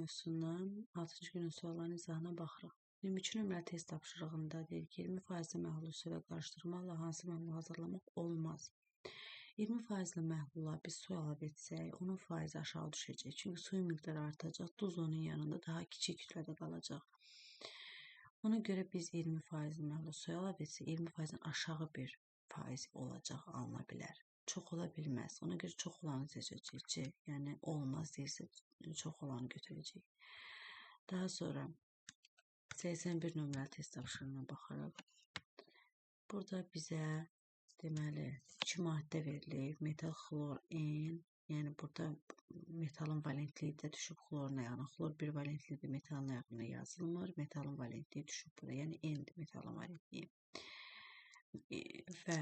mövzusundan 6-cı günün suallarının izahına baxırıq. 23 nömrəli test tapşırığında deyir ki, 20% məhlul su ilə qarışdırmaqla hansı məhlulu hazırlamaq olmaz. 20% məhlula biz su əlavə etsək, onun faizi aşağı düşəcək. Çünki suyun miqdarı artacaq, duz onun yanında daha kiçik kütlədə qalacaq. Ona görə biz 20% məhlul suya əlavə etsək, 20%-dən aşağı bir faiz olacaq, alına bilər. Çox ola bilməz. Ona görə çox olanı seçəcək. C, yəni olmaz deyirsə, çox olanı götürəcək. Daha sonra 81 nömrəli test tapşırığına baxaraq. Burada bizə deməli 2 maddə verilib. Metal, xlor, N. Yəni burada metalın valentliyi də düşüb xlorun ayağına. Xlor bir valentlidir, metalın ayağına yazılmır. Metalın valentliyi düşüb burada. Yəni N-dir metalın valentliyi. Və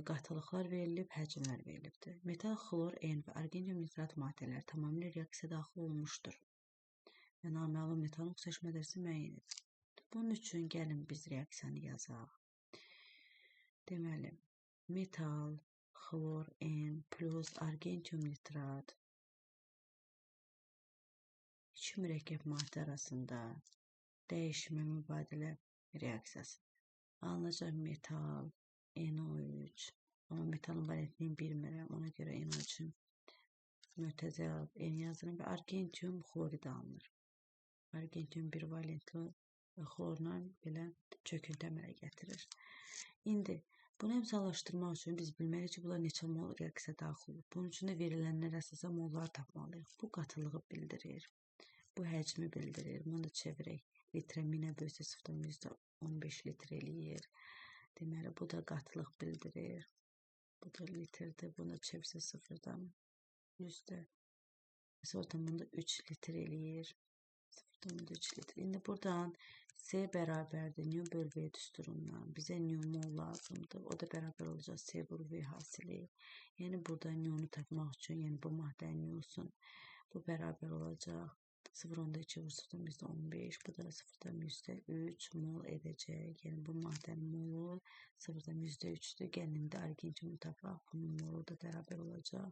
qatılıqlar verilib, həcmlər verilibdir. Metal, xlor, N və argentium nitrat maddələri tamamilə reaksiyaya daxil olmuşdur. Və naməlum metalın oksidaş mədəsi müəyyən edilir. Bunun üçün gəlin biz reaksiyanı yazaq. Deməli, metal, xlor, N plus argentium nitrat iki mürəkkəb maddə arasında dəyişmə mübadilə reaksiyası. Alınacaq metal, NO3. Amma metalın valentliyini bilmirəm. Ona görə NO3-ün mötəzə N yazırım və argentium xlorid alınır. Argentium bir valentli xlorla belə çöküntü əmələ gətirir. İndi bunu əmsallaşdırmaq üçün biz bilməliyik ki, bunlar neçə mol reaksiyaya daxil olur. Bunun üçün də verilənlər əsasən mollar tapmalıyıq. Bu qatılığı bildirir. Bu həcmi bildirir. Bunu da çevirək. Litrə 1000-ə bölsə 0,15 litr eləyir. Deməli, bu da qatılıq bildirir. Bu da litrdir. Bunu çevirsə 0,100-də. Sonra bunda 3 litr eləyir. 0,3 litr. İndi buradan C bərabərdir. Nyu böl V düsturundan. Bizə nyu mol lazımdır. O da bərabər olacaq C böl V hasili. Yəni burada nyunu tapmaq üçün, yəni bu maddənin nyusun bu bərabər olacaq. 0,2 vursa bizdə 15, bu da 0,3 mol edəcək. Yəni bu maddənin molu 0,3-dür. Gəlin indi argentiumu tapaq. Bunun molu da bərabər olacaq.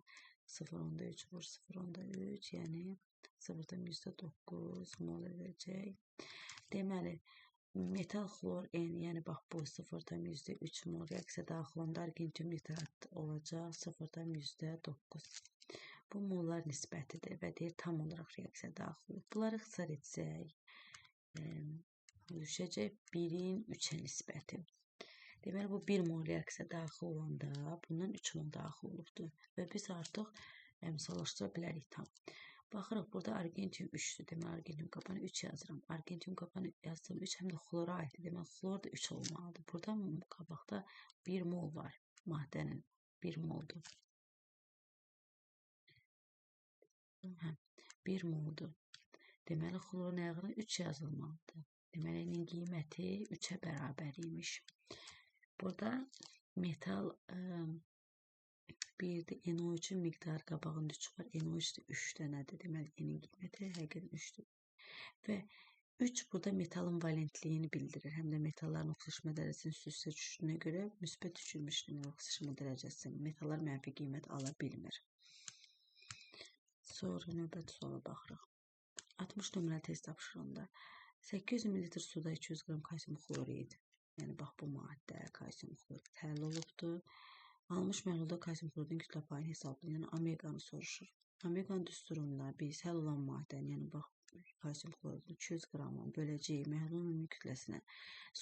0,3 vur 0,3, yəni 0,9 mol edəcək. Deməli, metal, xlor, N, yəni bax bu 0,3 mol reaksiya daxil olanda argentium nitrat olacaq 0,9. Bu mollar nisbətidir və deyir tam olaraq reaksiya daxil olur. Bunları ixtisar etsək, düşəcək 1-in 3-ə nisbəti. Deməli, bu 1 mol reaksiya daxil olanda bundan 3 mol daxil olubdur. Və biz artıq əmsallaşdıra bilərik tam. Baxırıq, burada argentium 3-dür. Deməli, argentium qapanı 3 yazıram. Argentium qapanı yazdım 3, həm də xlora aiddir. Deməli, xlor da 3 olmalıdır. Burada qabaqda 1 mol var. Maddənin 1 moldur. 1 moldur. Deməli, xlorun ayağına 3 yazılmalıdır. Deməli, onun qiyməti 3-ə bərabər imiş. Burada metal 1-dir. NO3-ün miqdarı qabağında 3 var. NO3 də 3 dənədir. Deməli, N-in qiyməti həqiqətən 3-dür. Və 3 burada metalın valentliyini bildirir. Həm də metalların oksidaşma dərəcəsinin üst-üstə düşdüyünə görə müsbət düşürmüş oksidaşma dərəcəsi. Metallar mənfi qiymət ala bilmir. Sonra növbəti suala baxırıq. 60 nömrəli test tapşırığında 800 ml suda 200 qram kalsium xlorid, yəni bax bu maddə kalsium xlorid həll olubdur. Alınmış məhlulda kalsium xloridin kütlə payını hesablayın, yəni omeqanı soruşur. Omeqanın düsturunda biz həll olan maddəni, yəni bax kalsium xloridin 200 qramı böləcəyik məhlulun ümumi kütləsinə.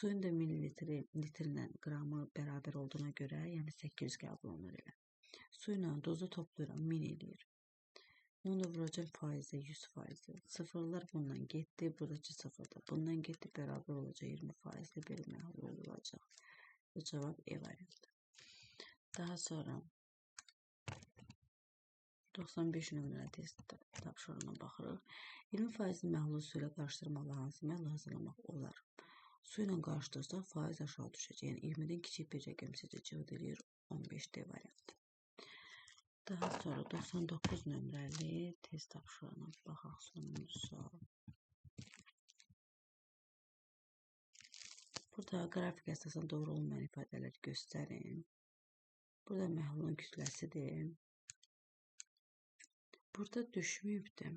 Suyun da millilitri litrlə qramı bərabər olduğuna görə, yəni 800 qəbul olunur elə. Su ilə dozu toplayıram 1000 eləyir. Onu da vuracaq faizə 100%. Sıfırlar bundan getdi, buradakı sıfırda. Bundan getdi, bərabər olacaq 20%li bir məhlul olacaq. Bu cavab E variantı. Daha sonra 95 nömrəli test tapşırığına baxırıq. 20% məhlulu su ilə qarışdırmaqla hansı məhlul hazırlamaq olar? Su ilə qarışdırsaq faiz aşağı düşəcək. Yəni 20-dən kiçik bir rəqəm seçəcək, o da eləyir 15D variantı. Daha sonra 99 nömrəli test tapşırığına baxaq sonuncu sual. Burada qrafik əsasən doğru olmayan ifadələri göstərin. Burada məhlulun kütləsidir. Burada düşməyibdir.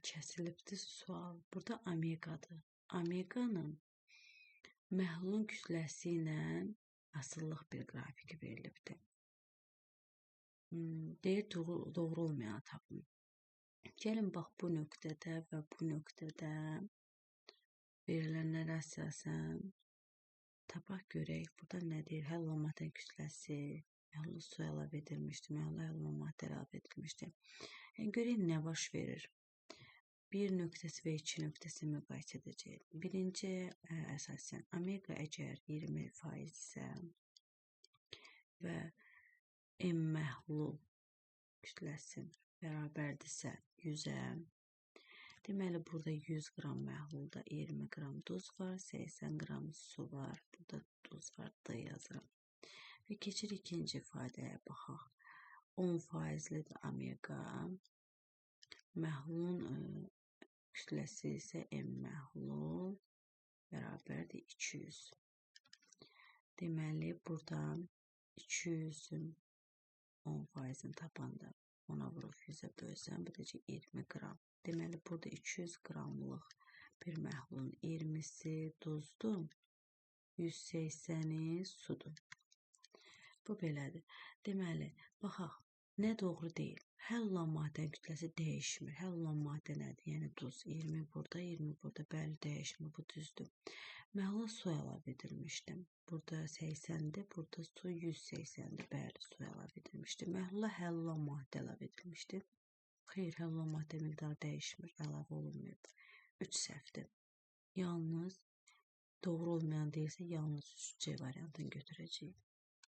kəsilibdir sual. Burada omeqadır. Omeqanın məhlulun kütləsi ilə asıllıq bir qrafiki verilibdir. Deyir doğru olmayanı tapın. Gəlin bax bu nöqtədə və bu nöqtədə verilənlərə əsasən tapaq görək. Burada nə deyir? Həll olunan maddə kütləsi, məhlul su əlavə edilmişdir, məhlula həll olunan maddə əlavə edilmişdir. Görək nə baş verir? Bir nöqtəsi və iki nöqtəsi müqayisə edəcəyik. Birinci əsasən omega əgər 20% isə və M məhlul kütləsi bərabərdirsə 100-ə, deməli burada 100 qram məhlulda 20 qram duz var, 80 qram su var, burada duz var, D yazıram. Və keçir ikinci ifadəyə baxaq. 10%lidir omega, məhlulun kütləsi isə M məhlul bərabərdir 200. Deməli burada 200-ün 10%-ni tapanda ona vurub 100-ə bölsəm, bu da 20 qram. Deməli burada 200 qramlıq bir məhlulun 20-si duzdur, 180-i sudur. Bu belədir. Deməli, baxaq, nə doğru deyil? Həll olunan maddənin kütləsi dəyişmir. Həll olunan maddə nədir? Yəni duz 20 burada, 20 burada. Bəli, dəyişmir, bu düzdür. Məhlula su əlavə edilmişdir. Burada 80-dir, burada su 180-dir. Bəli, su əlavə edilmişdir. Məhlula həll olunan maddə əlavə edilmişdir. Xeyr, həll olunan maddə miqdarı dəyişmir, əlavə olunmayıb. 3 səhvdir. Yalnız doğru olmayan deyilsə, yalnız C variantını götürəcəyik.